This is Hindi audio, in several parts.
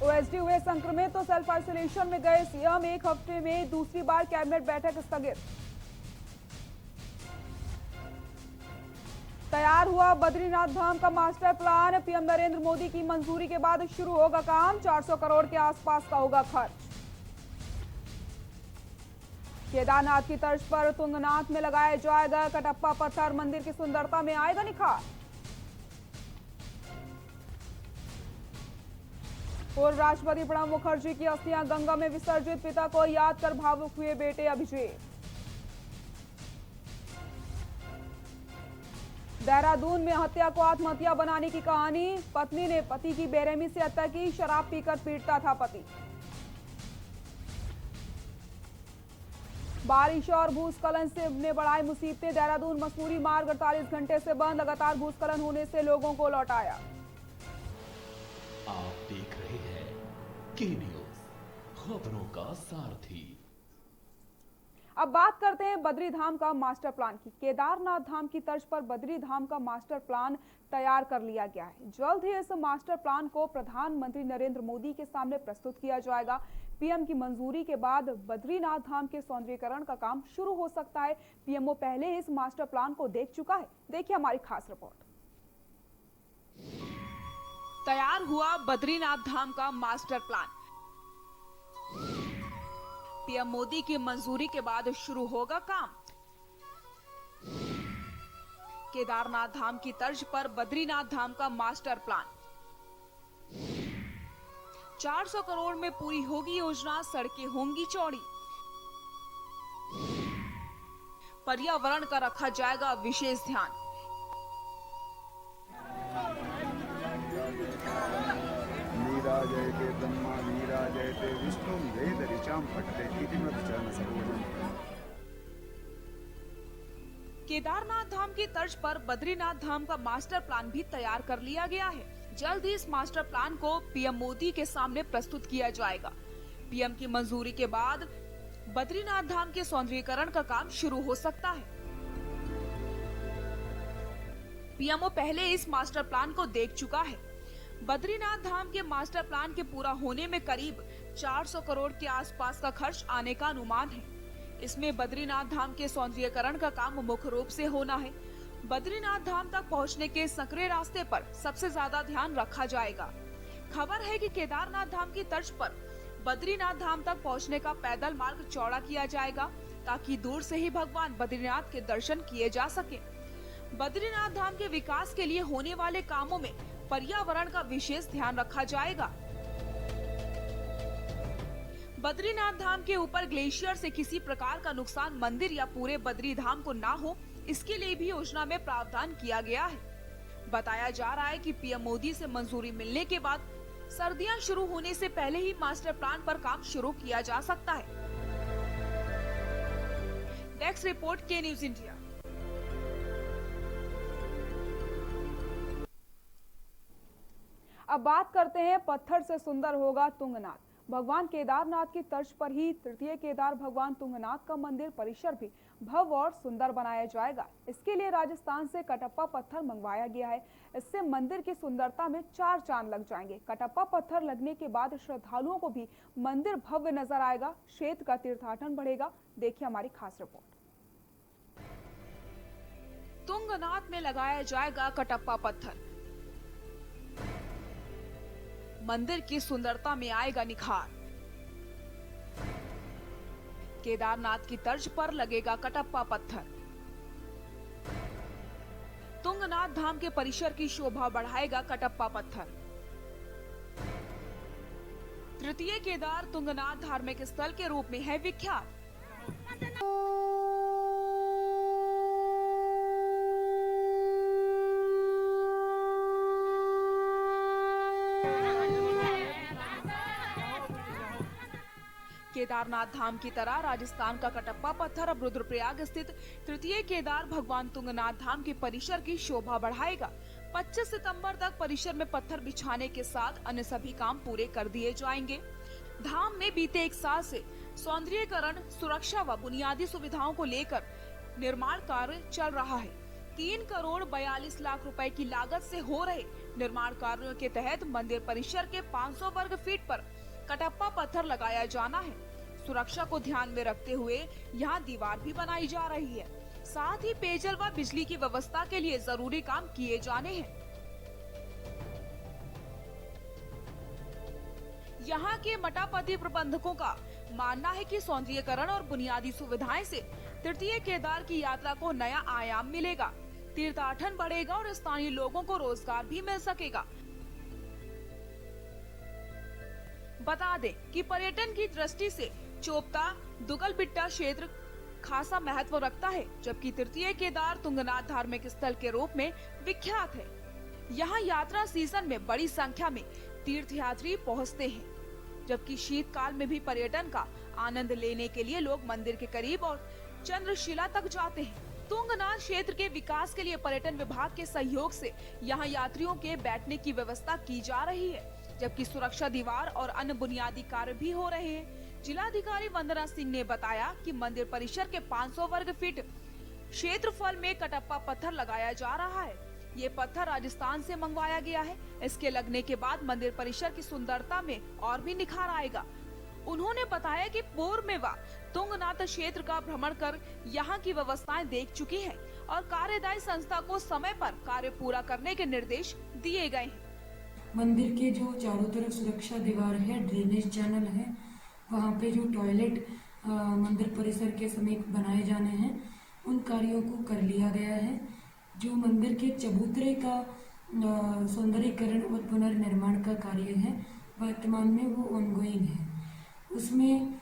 ओएसडी हुए संक्रमित तो सेल्फ आइसोलेशन में गए सीएम। एक हफ्ते में दूसरी बार कैबिनेट बैठक स्थगित। तैयार हुआ बद्रीनाथ धाम का master plan. PM Narendra Modi की मंजूरी के बाद शुरू होगा काम। 400 करोड़ के आसपास का होगा खर्च। केदारनाथ की तर्ज पर तुंगनाथ में लगाया जाएगा कटप्पा पत्थर। मंदिर की सुंदरता में आएगा निखार। पूर्व राष्ट्रपति प्रणब मुखर्जी की अस्थियां गंगा में विसर्जित। पिता को याद कर भावुक हुए बेटे अभिजीत। देहरादून में हत्या को आत्महत्या बनाने की कहानी। पत्नी ने पति की बेरहमी से हत्या की। शराब पीकर पीटता था पति। बारिश और भूस्खलन से ने बढ़ाई मुसीबतें। देहरादून मसूरी मार्ग 48 घंटे से बंद। लगातार भूस्खलन होने से लोगों को लौटाया। आप देख रहे हैं के न्यूज, खबरों का सारथी। अब बात करते हैं बद्री धाम का मास्टर प्लान की। केदारनाथ धाम की तर्ज पर बद्री धाम का मास्टर प्लान तैयार कर लिया गया है। जल्द ही इस मास्टर प्लान को प्रधानमंत्री नरेंद्र मोदी के सामने प्रस्तुत किया जाएगा। पीएम की मंजूरी के बाद बद्रीनाथ धाम के सौंदर्यीकरण का काम शुरू हो सकता है। पीएमओ पहले ही इस मास्टर प्लान को देख चुका है। देखिए हमारी खास रिपोर्ट। तैयार हुआ बद्रीनाथ धाम का मास्टर प्लान। पीएम मोदी की मंजूरी के बाद शुरू होगा काम। केदारनाथ धाम की तर्ज पर बद्रीनाथ धाम का मास्टर प्लान। 400 करोड़ में पूरी होगी योजना। सड़कें होंगी चौड़ी। पर्यावरण का रखा जाएगा विशेष ध्यान। नीराजयते ब्रह्मा नीराजयते विष्णु वेद ऋचां पठते इति मद्चरण सरोजम्। केदारनाथ धाम की तर्ज पर बद्रीनाथ धाम का मास्टर प्लान भी तैयार कर लिया गया है। जल्द ही इस मास्टर प्लान को पीएम मोदी के सामने प्रस्तुत किया जाएगा। पीएम की मंजूरी के बाद बद्रीनाथ धाम के सौंदर्यीकरण का काम शुरू हो सकता है। पीएमओ पहले इस मास्टर प्लान को देख चुका है। बद्रीनाथ धाम के मास्टर प्लान के पूरा होने में करीब 400 करोड़ के आसपास का खर्च आने का अनुमान है। इसमें बद्रीनाथ धाम के सौंदर्यीकरण का काम मुख्य रूप से होना है। बद्रीनाथ धाम तक पहुंचने के संकरे रास्ते पर सबसे ज्यादा ध्यान रखा जाएगा। खबर है कि केदारनाथ धाम की तर्ज पर बद्रीनाथ धाम तक पहुंचने का पैदल मार्ग चौड़ा किया जाएगा, ताकि दूर से ही भगवान बद्रीनाथ के दर्शन किए जा सके। बद्रीनाथ धाम के विकास के लिए होने वाले कामों में पर्यावरण का विशेष ध्यान रखा जाएगा। बद्रीनाथ धाम के ऊपर ग्लेशियर से किसी प्रकार का नुकसान मंदिर या पूरे बद्री धाम को ना हो, इसके लिए भी योजना में प्रावधान किया गया है। बताया जा रहा है कि पीएम मोदी से मंजूरी मिलने के बाद सर्दियां शुरू होने से पहले ही मास्टर प्लान पर काम शुरू किया जा सकता है। डेस्क रिपोर्ट के न्यूज इंडिया। अब बात करते हैं पत्थर से सुंदर होगा तुंगनाथ। भगवान केदारनाथ की तर्ज पर ही तृतीय केदार भगवान तुंगनाथ का मंदिर परिसर भी भव्य और सुंदर बनाया जाएगा। इसके लिए राजस्थान से कटप्पा पत्थर मंगवाया गया है। इससे मंदिर की सुंदरता में 4 चांद लग जाएंगे। कटप्पा पत्थर लगने के बाद श्रद्धालुओं को भी मंदिर भव्य नजर आएगा। क्षेत्र का तीर्थाटन बढ़ेगा। देखिए हमारी खास रिपोर्ट। तुंगनाथ में लगाया जाएगा कटप्पा पत्थर। मंदिर की सुंदरता में आएगा निखार। केदारनाथ की तर्ज पर लगेगा कटप्पा पत्थर। तुंगनाथ धाम के परिसर की शोभा बढ़ाएगा कटप्पा पत्थर। तृतीय केदार तुंगनाथ धार्मिक स्थल के रूप में है विख्यात। केदारनाथ धाम की तरह राजस्थान का कटप्पा पत्थर अब रुद्रप्रयाग स्थित तृतीय केदार भगवान तुंगनाथ धाम के परिसर की शोभा बढ़ाएगा। 25 सितंबर तक परिसर में पत्थर बिछाने के साथ अन्य सभी काम पूरे कर दिए जाएंगे। धाम में बीते 1 साल से सौंदर्यीकरण, सुरक्षा व बुनियादी सुविधाओं को लेकर निर्माण कार्य चल रहा है। ₹3,42,00,000 की लागत से हो रहे निर्माण कार्यों के तहत मंदिर परिसर के 500 वर्ग फीट पर कटप्पा पत्थर लगाया जाना है। सुरक्षा को ध्यान में रखते हुए यहाँ दीवार भी बनाई जा रही है। साथ ही पेयजल व बिजली की व्यवस्था के लिए जरूरी काम किए जाने हैं। यहाँ के मठापति प्रबंधकों का मानना है कि सौंदर्यीकरण और बुनियादी सुविधाएं से तृतीय केदार की यात्रा को नया आयाम मिलेगा, तीर्थाटन बढ़ेगा और स्थानीय लोगों को रोजगार भी मिल सकेगा। बता दें कि पर्यटन की दृष्टि से चोपता दुगलबिट्टा क्षेत्र खासा महत्व रखता है, जबकि तृतीय केदार तुंगनाथ धार्मिक स्थल के रूप में विख्यात है। यहाँ यात्रा सीजन में बड़ी संख्या में तीर्थयात्री पहुँचते हैं, जबकि शीतकाल में भी पर्यटन का आनंद लेने के लिए लोग मंदिर के करीब और चंद्रशिला तक जाते हैं। तुंगनाथ क्षेत्र के विकास के लिए पर्यटन विभाग के सहयोग से यहाँ यात्रियों के बैठने की व्यवस्था की जा रही है, जबकि सुरक्षा दीवार और अन्य बुनियादी कार्य भी हो रहे हैं। जिलाधिकारी वंदना सिंह ने बताया कि मंदिर परिसर के 500 वर्ग फीट क्षेत्रफल में कटप्पा पत्थर लगाया जा रहा है। ये पत्थर राजस्थान से मंगवाया गया है। इसके लगने के बाद मंदिर परिसर की सुंदरता में और भी निखार आएगा। उन्होंने बताया कि पूर्व में वह तुंगनाथ क्षेत्र का भ्रमण कर यहाँ की व्यवस्थाएं देख चुकी हैं और कार्यदायी संस्था को समय पर कार्य पूरा करने के निर्देश दिए गए हैं। मंदिर के जो चारों तरफ सुरक्षा दीवार है, ड्रेनेज चैनल है, वहाँ पे जो टॉयलेट मंदिर परिसर के समीप बनाए जाने हैं, उन कार्यों को कर लिया गया है। जो मंदिर के चबूतरे का सौंदर्यीकरण और पुनर्निर्माण का कार्य है, वर्तमान में वो ऑनगोइंग है। उसमें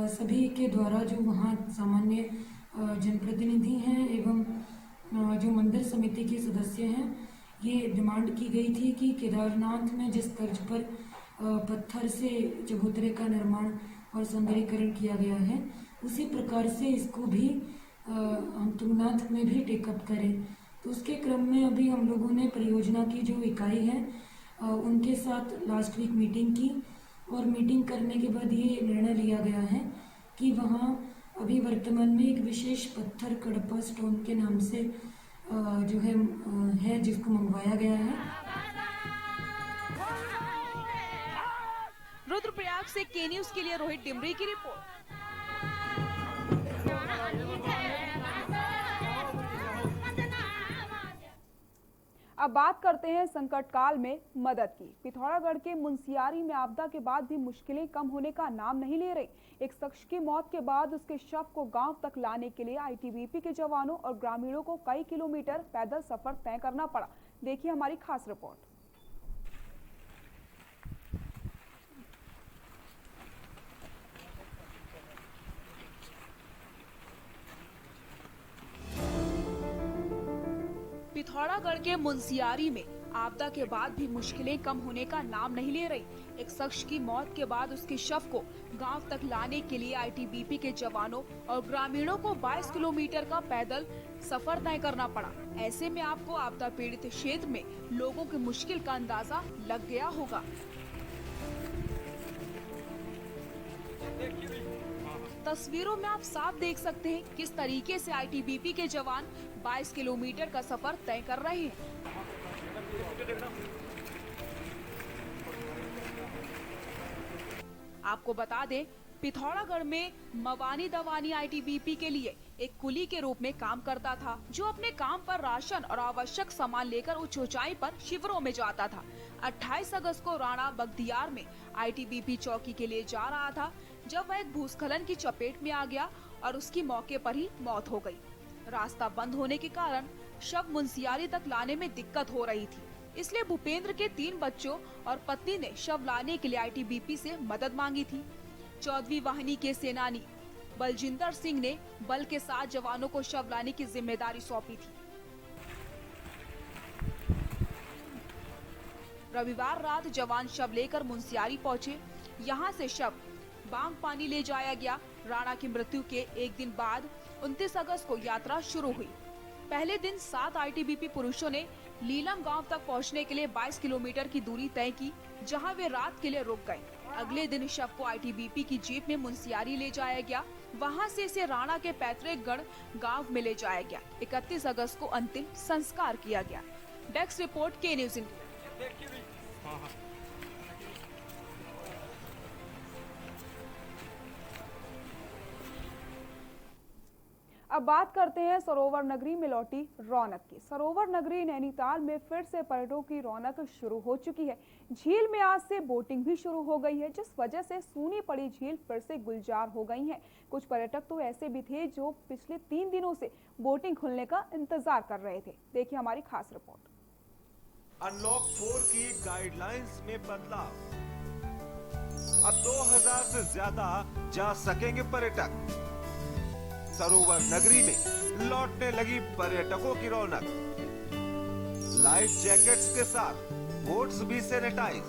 सभी के द्वारा जो वहाँ सामान्य जनप्रतिनिधि हैं एवं जो मंदिर समिति के सदस्य हैं, ये डिमांड की गई थी कि केदारनाथ में जिस तर्ज पर पत्थर से चबूतरे का निर्माण और सौंदर्यीकरण किया गया है, उसी प्रकार से इसको भी हम तुंगनाथ में भी टेकअप करें। तो उसके क्रम में अभी हम लोगों ने परियोजना की जो इकाई है उनके साथ लास्ट वीक मीटिंग की और मीटिंग करने के बाद ये निर्णय लिया गया है कि वहाँ अभी वर्तमान में एक विशेष पत्थर कडप्पा स्टोन के नाम से जो है जिसको मंगवाया गया है। रुद्रप्रयाग से के न्यूज के लिए रोहित डिमरी की रिपोर्ट। अब बात करते हैं संकट काल में मदद की। पिथौरागढ़ के मुंशियारी में आपदा के बाद भी मुश्किलें कम होने का नाम नहीं ले रही। एक शख्स की मौत के बाद उसके शव को गांव तक लाने के लिए आईटीबीपी के जवानों और ग्रामीणों को कई किलोमीटर पैदल सफर तय करना पड़ा। देखिए हमारी खास रिपोर्ट। पिथौरागढ़ के मुंशियारी में आपदा के बाद भी मुश्किलें कम होने का नाम नहीं ले रही। एक शख्स की मौत के बाद उसके शव को गांव तक लाने के लिए आईटीबीपी के जवानों और ग्रामीणों को 22 किलोमीटर का पैदल सफर तय करना पड़ा। ऐसे में आपको आपदा पीड़ित क्षेत्र में लोगों की मुश्किल का अंदाजा लग गया होगा। तस्वीरों में आप साफ देख सकते हैं किस तरीके से आईटीबीपी के जवान 22 किलोमीटर का सफर तय कर रहे हैं। आपको बता दें, पिथौरागढ़ में मवानी दवानी आईटीबीपी के लिए एक कुली के रूप में काम करता था, जो अपने काम पर राशन और आवश्यक सामान लेकर उच्च ऊंचाई पर शिविरों में जाता था। 28 अगस्त को राणा बख्तियार में आईटीबीपी चौकी के लिए जा रहा था, जब वह एक भूस्खलन की चपेट में आ गया और उसकी मौके पर ही मौत हो गई। रास्ता बंद होने के कारण शव मुंशियारी तक लाने में दिक्कत हो रही थी, इसलिए भूपेंद्र के 3 बच्चों और पत्नी ने शव लाने के लिए आईटीबीपी से मदद मांगी थी। 14वीं वाहिनी के सेनानी बलजिंदर सिंह ने बल के साथ जवानों को शव लाने की जिम्मेदारी सौंपी थी। रविवार रात जवान शव लेकर मुंशियारी पहुंचे। यहां से शव बांग पानी ले जाया गया। राणा की मृत्यु के एक दिन बाद 29 अगस्त को यात्रा शुरू हुई। पहले दिन 7 आईटीबीपी पुरुषों ने लीलम गांव तक पहुंचने के लिए 22 किलोमीटर की दूरी तय की, जहां वे रात के लिए रुक गए। अगले दिन शव को आईटीबीपी की जीप में मुंशियारी ले जाया गया। वहां से इसे राणा के पैतृक गढ़ गांव में ले जाया गया। 31 अगस्त को अंतिम संस्कार किया गया। डेस्क रिपोर्ट के न्यूज इंडिया। अब बात करते हैं सरोवर नगरी में लौटी रौनक की। सरोवर नगरी नैनीताल में फिर से पर्यटकों की रौनक शुरू हो चुकी है। झील में आज से बोटिंग भी शुरू हो गई है, जिस वजह से सूनी पड़ी झील फिर से गुलजार हो गई है। कुछ पर्यटक तो ऐसे भी थे जो पिछले 3 दिनों से बोटिंग खुलने का इंतजार कर रहे थे। देखिए हमारी खास रिपोर्ट। अनलॉक 4 की गाइडलाइंस में बदलाव। अब 2000 से ज्यादा जा सकेंगे पर्यटक। सरोवर नगरी में लौटने लगी पर्यटकों की रौनक। लाइफ जैकेट्स के साथ बोट्स भी सैनिटाइज।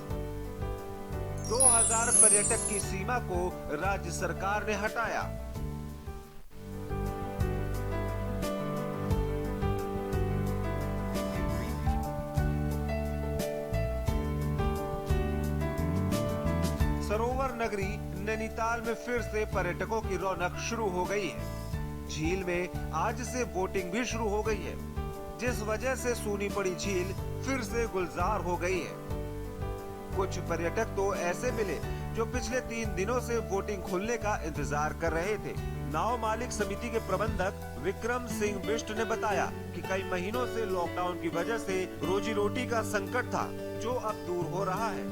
2000 पर्यटक की सीमा को राज्य सरकार ने हटाया। सरोवर नगरी नैनीताल में फिर से पर्यटकों की रौनक शुरू हो गई है। झील में आज से बोटिंग भी शुरू हो गई है, जिस वजह से सूनी पड़ी झील फिर से गुलजार हो गई है। कुछ पर्यटक तो ऐसे मिले जो पिछले 3 दिनों से बोटिंग खुलने का इंतजार कर रहे थे। नाव मालिक समिति के प्रबंधक विक्रम सिंह बिष्ट ने बताया कि कई महीनों से लॉकडाउन की वजह से रोजी रोटी का संकट था, जो अब दूर हो रहा है।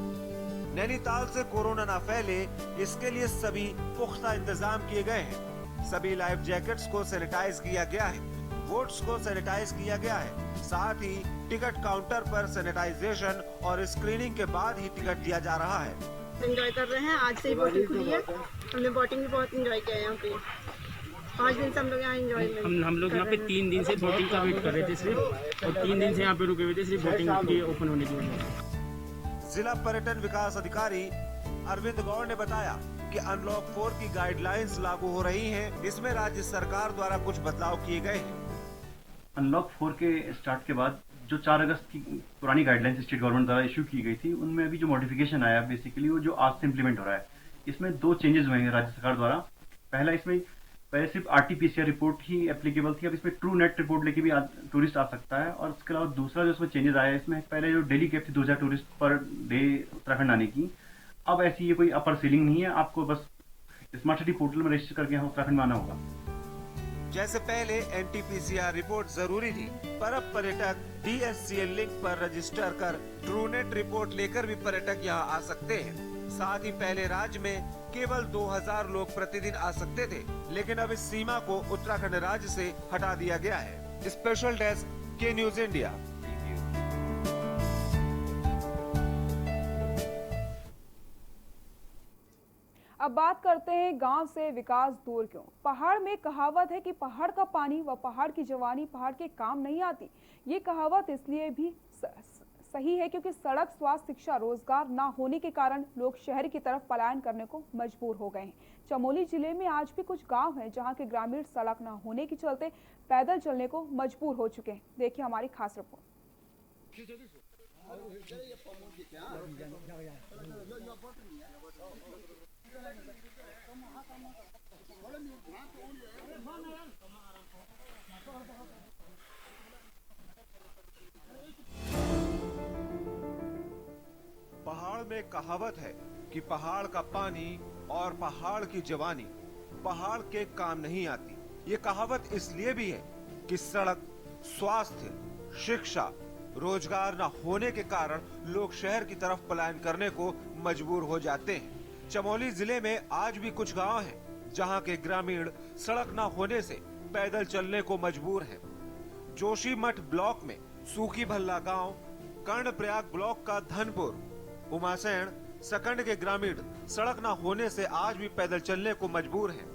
नैनीताल से कोरोना न फैले, इसके लिए सभी पुख्ता इंतजाम किए गए हैं। सभी लाइफ जैकेट्स को सैनिटाइज किया गया है, बोट्स को सैनिटाइज किया गया है। साथ ही टिकट काउंटर पर सैनिटाइजेशन और स्क्रीनिंग के बाद ही टिकट दिया जा रहा है। एंजॉय कर रहे हैं, आज से ही बोटिंग खुली है। हमने बोटिंग भी बहुत एंजॉय किया है यहाँ पे। 5 दिन से हम लोग यहाँ एंजॉय हम लोग यहाँ पे 3 दिन से बोटिंग का वेट कर रहे थे सिर्फ, और 3 दिन से यहाँ पे रुके हुए थे सिर्फ बोटिंग की ओपन होने की वजह से। जिला पर्यटन विकास अधिकारी अरविंद गौड़ ने बताया कि अनलॉक 4 की गाइडलाइंस लागू हो रही हैं। इसमें राज्य सरकार द्वारा कुछ बदलाव किए गए हैं। अनलॉक 4 के स्टार्ट के बाद जो 4 अगस्त की पुरानी गाइडलाइंस स्टेट गवर्नमेंट द्वारा इशू की गई थी, उनमें अभी जो मॉडिफिकेशन आया बेसिकली वो जो आज से इम्प्लीमेंट हो रहा है। इसमें 2 चेंजेस हुए हैं राज्य सरकार द्वारा। पहला, इसमें पहले सिर्फ RT-PCR रिपोर्ट ही एप्लीकेबल थी, अब इसमें ट्रू नेट रिपोर्ट लेके भी टूरिस्ट आ सकता है। और इसके अलावा दूसरा जो इसमें चेंजेस आया है, इसमें पहले जो डेली कैप थी 2000 टूरिस्ट पर डे उत्तराखंड आने की, अब ऐसी ये कोई अपर सीलिंग नहीं है। आपको बस स्मार्ट सिटी पोर्टल में रजिस्टर करके यहाँ उत्तराखंड में आना होगा। जैसे पहले NT-PCR रिपोर्ट जरूरी थी, पर अब पर्यटक DSCL लिंक पर रजिस्टर कर ट्रूनेट रिपोर्ट लेकर भी पर्यटक यहाँ आ सकते हैं। साथ ही पहले राज्य में केवल 2000 लोग प्रतिदिन आ सकते थे, लेकिन अब इस सीमा को उत्तराखंड राज्य से हटा दिया गया है। स्पेशल डेस्क के न्यूज इंडिया। अब बात करते हैं गांव से विकास दूर क्यों। पहाड़ में कहावत है कि पहाड़ का पानी व पहाड़ की जवानी पहाड़ के काम नहीं आती। ये कहावत इसलिए भी सही है क्योंकि सड़क, स्वास्थ्य, शिक्षा, रोजगार ना होने के कारण लोग शहर की तरफ पलायन करने को मजबूर हो गए हैं। चमोली जिले में आज भी कुछ गांव हैं जहां के ग्रामीण सड़क न होने के चलते पैदल चलने को मजबूर हो चुके हैं। देखिए हमारी खास रिपोर्ट। पहाड़ में कहावत है कि पहाड़ का पानी और पहाड़ की जवानी पहाड़ के काम नहीं आती। ये कहावत इसलिए भी है कि सड़क, स्वास्थ्य, शिक्षा, रोजगार न होने के कारण लोग शहर की तरफ पलायन करने को मजबूर हो जाते हैं। चमोली जिले में आज भी कुछ गांव हैं जहां के ग्रामीण सड़क न होने से पैदल चलने को मजबूर हैं। जोशीमठ ब्लॉक में सूखी भल्ला गांव, कर्णप्रयाग ब्लॉक का धनपुर, उमासैन, सकंड के ग्रामीण सड़क न होने से आज भी पैदल चलने को मजबूर हैं।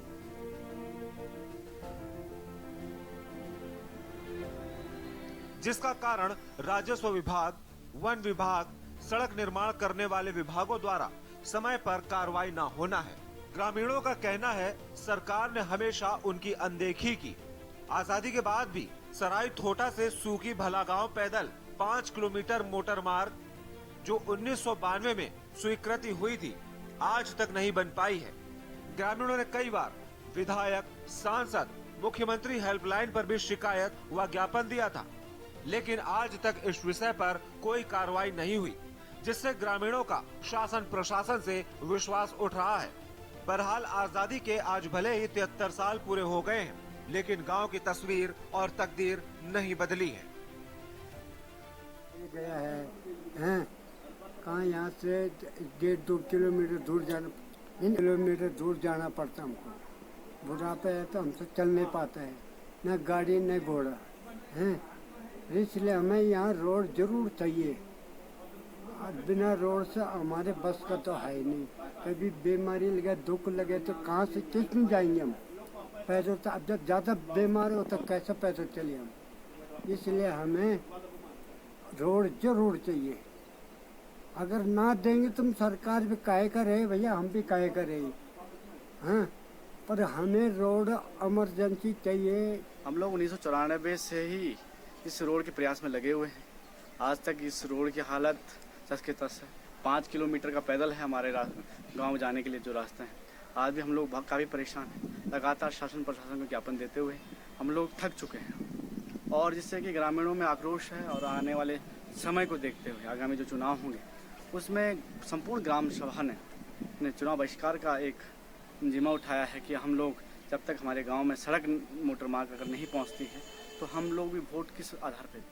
जिसका कारण राजस्व विभाग, वन विभाग, सड़क निर्माण करने वाले विभागों द्वारा समय पर कार्रवाई न होना है। ग्रामीणों का कहना है सरकार ने हमेशा उनकी अनदेखी की। आजादी के बाद भी सराय थोटा से सूखी भला गांव पैदल 5 किलोमीटर मोटर मार्ग जो 1992 में स्वीकृति हुई थी, आज तक नहीं बन पाई है। ग्रामीणों ने कई बार विधायक, सांसद, मुख्यमंत्री हेल्पलाइन पर भी शिकायत व ज्ञापन दिया था, लेकिन आज तक इस विषय पर कोई कार्रवाई नहीं हुई, जिससे ग्रामीणों का शासन प्रशासन से विश्वास उठ रहा है। बहरहाल आजादी के आज भले ही 73 साल पूरे हो गए हैं, लेकिन गांव की तस्वीर और तकदीर नहीं बदली है। गया है कहाँ यहाँ से 1.5-2 किलोमीटर दूर जाना पड़ता हमको। बुढ़ापे है तो हमसे चल नहीं पाता है, न गाड़ी न घोड़ा है, इसलिए हमें यहाँ रोड जरूर चाहिए। बिना रोड से हमारे बस का तो है ही नहीं। कभी बीमारी लगे, दुख लगे तो कहाँ से किस में जाएंगे हम? पैदल तो अब जब ज़्यादा बीमार हो तो कैसे पैदल चले हम? इसलिए हमें रोड जरूर चाहिए। अगर ना देंगे तुम सरकार भी काहे करे भैया, हम भी काहे करे, हाँ, पर हमें रोड इमरजेंसी चाहिए। हम लोग 1994 से ही इस रोड के प्रयास में लगे हुए हैं। आज तक इस रोड की हालत तस के तस है। 5 किलोमीटर का पैदल है हमारे गांव जाने के लिए जो रास्ते हैं। आज भी हम लोग काफ़ी परेशान हैं। लगातार शासन प्रशासन को ज्ञापन देते हुए हम लोग थक चुके हैं, और जिससे कि ग्रामीणों में आक्रोश है। और आने वाले समय को देखते हुए आगामी जो चुनाव होंगे उसमें संपूर्ण ग्राम सभा ने चुनाव बहिष्कार का एक जिम्मा उठाया है कि हम लोग जब तक हमारे गांव में सड़क मोटर मार्ग अगर नहीं पहुंचती है तो हम लोग भी वोट किस आधार पर दें।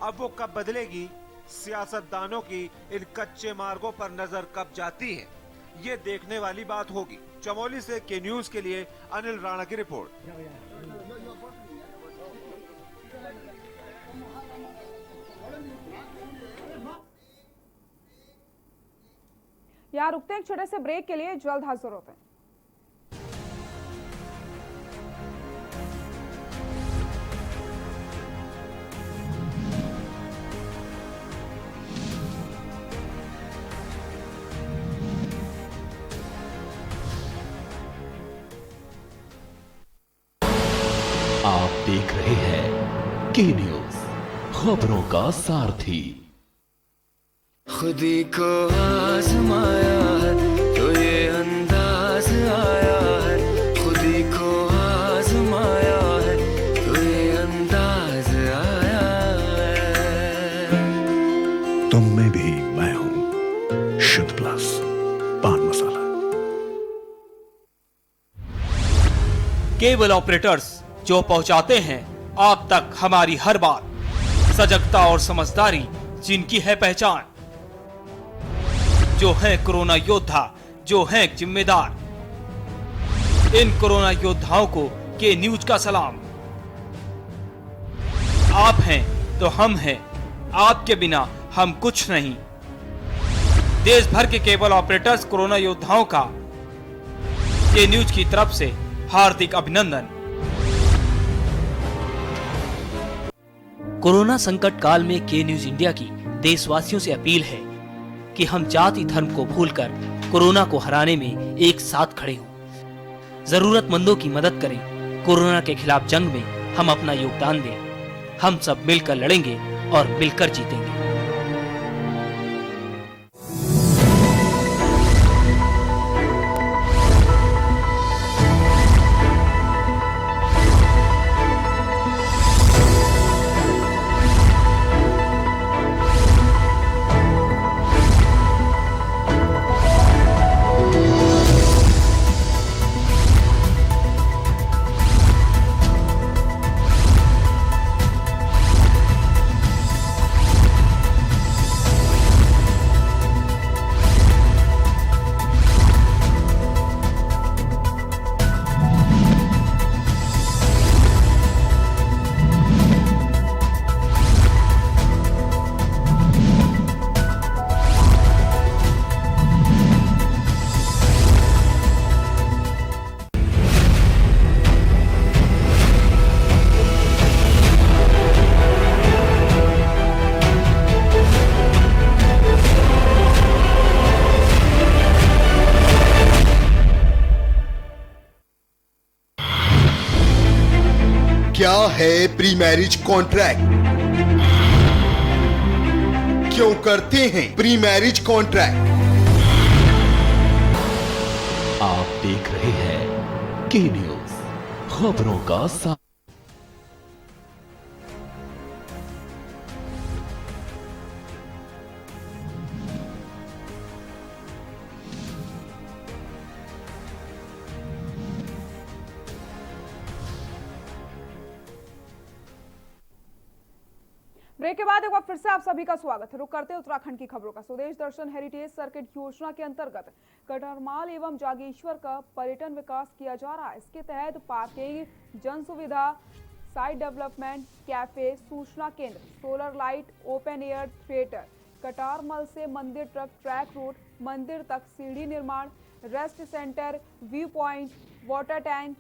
अब वो कब बदलेगी, सियासतदानों की इन कच्चे मार्गों पर नजर कब जाती है, ये देखने वाली बात होगी। चमोली से के न्यूज के लिए अनिल राणा की रिपोर्ट। यहाँ रुकते हैं एक छोटे से ब्रेक के लिए, जल्द हाजिर होते हैं। आप देख रहे हैं के न्यूज, खबरों का सारथी। खुदी को आजमाया है तो ये अंदाज आया है, खुदी को आजमाया है तो ये अंदाज आया है। तुम में भी मैं हूं, शुद्ध प्लस पान मसाला। केबल ऑपरेटर्स जो पहुंचाते हैं आप तक हमारी हर बात, सजगता और समझदारी जिनकी है पहचान, जो है कोरोना योद्धा, जो है जिम्मेदार। इन कोरोना योद्धाओं को के न्यूज का सलाम। आप हैं तो हम हैं, आपके बिना हम कुछ नहीं। देश भर के केबल ऑपरेटर्स कोरोना योद्धाओं का के न्यूज की तरफ से हार्दिक अभिनंदन। कोरोना संकट काल में के न्यूज इंडिया की देशवासियों से अपील है कि हम जाति धर्म को भूलकर कोरोना को हराने में एक साथ खड़े हों। जरूरतमंदों की मदद करें। कोरोना के खिलाफ जंग में हम अपना योगदान दें। हम सब मिलकर लड़ेंगे और मिलकर जीतेंगे। क्या है प्री मैरिज कॉन्ट्रैक्ट? क्यों करते हैं प्री मैरिज कॉन्ट्रैक्ट। आप देख रहे हैं के न्यूज, खबरों का साथ। ब्रेक के बाद एक बार फिर से आप सभी का स्वागत है। रुक करते हैं उत्तराखंड की खबरों का। स्वदेश दर्शन हेरिटेज सर्किट योजना के अंतर्गत कटरमाल एवं जागेश्वर का पर्यटन विकास किया जा रहा है। इसके तहत पार्किंग, जन सुविधा, साइट डेवलपमेंट, कैफे, सूचना केंद्र, solar light, open air theatre, Katarmal से मंदिर तक ट्रैक रूट, मंदिर तक सीढ़ी निर्माण, rest centre, view point, water tank,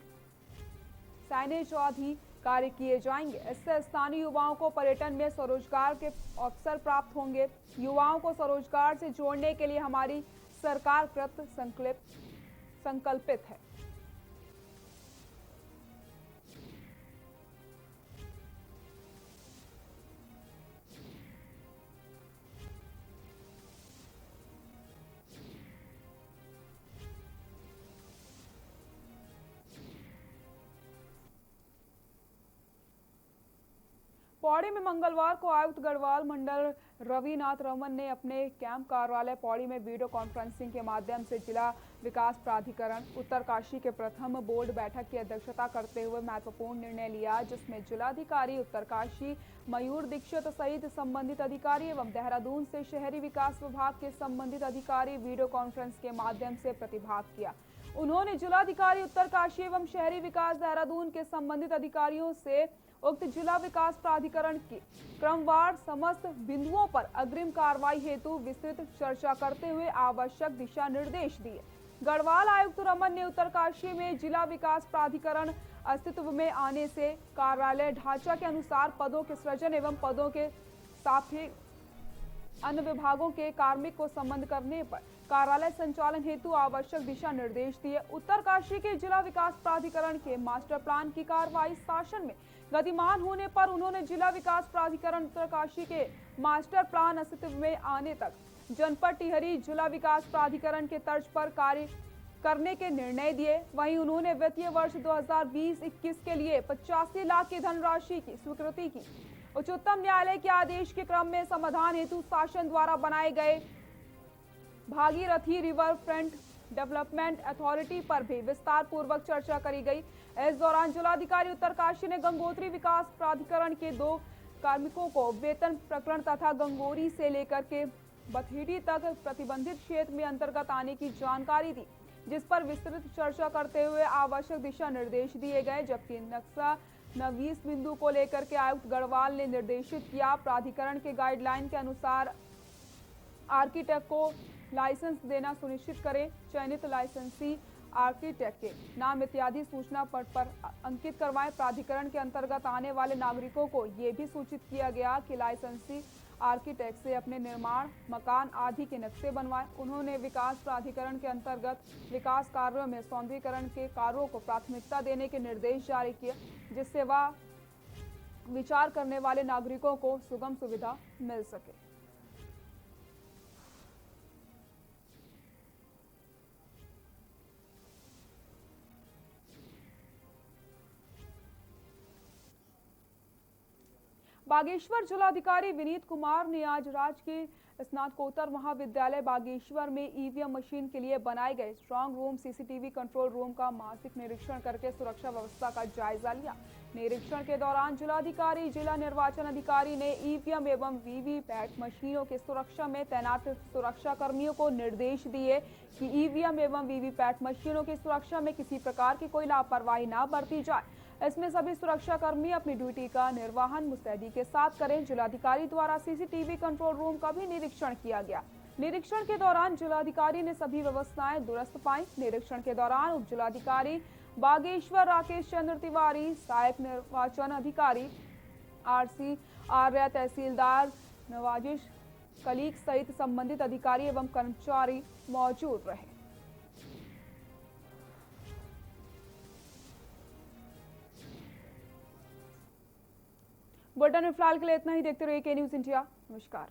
signage आदि कार्य किए जाएंगे। इससे स्थानीय युवाओं को पर्यटन में स्वरोजगार के अवसर प्राप्त होंगे। युवाओं को स्वरोजगार से जोड़ने के लिए हमारी सरकार कृत संकल्पित है। पौड़ी में मंगलवार को आयुक्त गढ़वाल मंडल रविनाथ रमन ने अपने कैंप कार्यालय पौड़ी में वीडियो कॉन्फ्रेंसिंग के माध्यम से जिला विकास प्राधिकरण उत्तरकाशी के प्रथम बोर्ड बैठक की अध्यक्षता करते हुए महत्वपूर्ण निर्णय लिया, जिसमें जिलाधिकारी उत्तरकाशी मयूर दीक्षित सहित संबंधित अधिकारी एवं देहरादून से शहरी विकास विभाग के संबंधित अधिकारी वीडियो कॉन्फ्रेंस के माध्यम से प्रतिभाग किया। उन्होंने जिलाधिकारी उत्तरकाशी एवं शहरी विकास देहरादून के संबंधित अधिकारियों से उक्त जिला विकास प्राधिकरण की क्रमवार समस्त बिंदुओं पर अग्रिम कार्रवाई हेतु विस्तृत चर्चा करते हुए आवश्यक दिशा निर्देश दिए। गढ़वाल आयुक्त रमन ने उत्तरकाशी में जिला विकास प्राधिकरण अस्तित्व में आने से कार्यालय ढांचा के अनुसार पदों के सृजन एवं पदों के सापेक्ष अन्य विभागों के कार्मिक को संबंध करने पर कार्यालय संचालन हेतु आवश्यक दिशा निर्देश दिए। उत्तरकाशी के जिला विकास प्राधिकरण के मास्टर प्लान की कार्रवाई शासन में गतिमान होने पर उन्होंने जिला विकास प्राधिकरण उत्तरकाशी के मास्टर प्लान अस्तित्व में आने तक जनपद टिहरी जिला विकास प्राधिकरण के तर्ज पर कार्य करने के निर्णय दिए। वहीं उन्होंने वित्तीय वर्ष 2020-21 के लिए 85 लाख की धनराशि की स्वीकृति की। उच्चतम न्यायालय के आदेश के क्रम में समाधान हेतु शासन द्वारा बनाए गए Bhagirathi river front development authority पर भी विस्तार पूर्वक चर्चा करी गई। इस दौरान जिलाधिकारी उत्तरकाशी ने गंगोत्री विकास प्राधिकरण के 2 कार्मिकों को वेतन प्रकरण तथा गंगोरी से लेकर के बथेड़ी तक प्रतिबंधित क्षेत्र में अंतर्गत आने की जानकारी दी, जिस पर विस्तृत चर्चा करते हुए आवश्यक दिशा निर्देश दिए गए। जबकि नक्शा नवीस बिंदु को लेकर के आयुक्त गढ़वाल ने निर्देशित किया, प्राधिकरण के गाइडलाइन के अनुसार आर्किटेक्ट को लाइसेंस देना सुनिश्चित करें, चयनित लाइसेंसी आर्किटेक्ट के नाम इत्यादि सूचना पट पर अंकित करवाएं। प्राधिकरण के अंतर्गत आने वाले नागरिकों को ये भी सूचित किया गया कि लाइसेंसी आर्किटेक्ट से अपने निर्माण, मकान आदि के नक्शे बनवाएं। उन्होंने विकास प्राधिकरण के अंतर्गत विकास कार्यों में सौंदर्यीकरण के कार्यों को प्राथमिकता देने के निर्देश जारी किए, जिससे वह विचार करने वाले नागरिकों को सुगम सुविधा मिल सके। बागेश्वर जिलाधिकारी विनीत कुमार ने आज राजकीय स्नातकोत्तर महाविद्यालय बागेश्वर में ईवीएम मशीन के लिए बनाए गए strong room, CCTV control room का मासिक निरीक्षण करके सुरक्षा व्यवस्था का जायजा लिया। निरीक्षण के दौरान जिलाधिकारी, जिला निर्वाचन अधिकारी ने ईवीएम एवं वीवीपैट मशीनों के सुरक्षा में तैनात सुरक्षा कर्मियों को निर्देश दिए कि ईवीएम एवं वीवीपैट मशीनों की सुरक्षा में किसी प्रकार की कोई लापरवाही न बरती जाए। इसमें सभी सुरक्षा कर्मी अपनी ड्यूटी का निर्वहन मुस्तैदी के साथ करें। जिलाधिकारी द्वारा सीसीटीवी कंट्रोल रूम का भी निरीक्षण किया गया। निरीक्षण के दौरान जिलाधिकारी ने सभी व्यवस्थाएं दुरुस्त पाई। निरीक्षण के दौरान उप जिलाधिकारी बागेश्वर राकेश चंद्र तिवारी, सहायक निर्वाचन अधिकारी आरसी आर्य, तहसीलदार नवाजिश कलीक सहित संबंधित अधिकारी एवं कर्मचारी मौजूद रहे। बुलेटिन में फिलहाल के लिए इतना ही। देखते रहिए के न्यूज इंडिया। नमस्कार।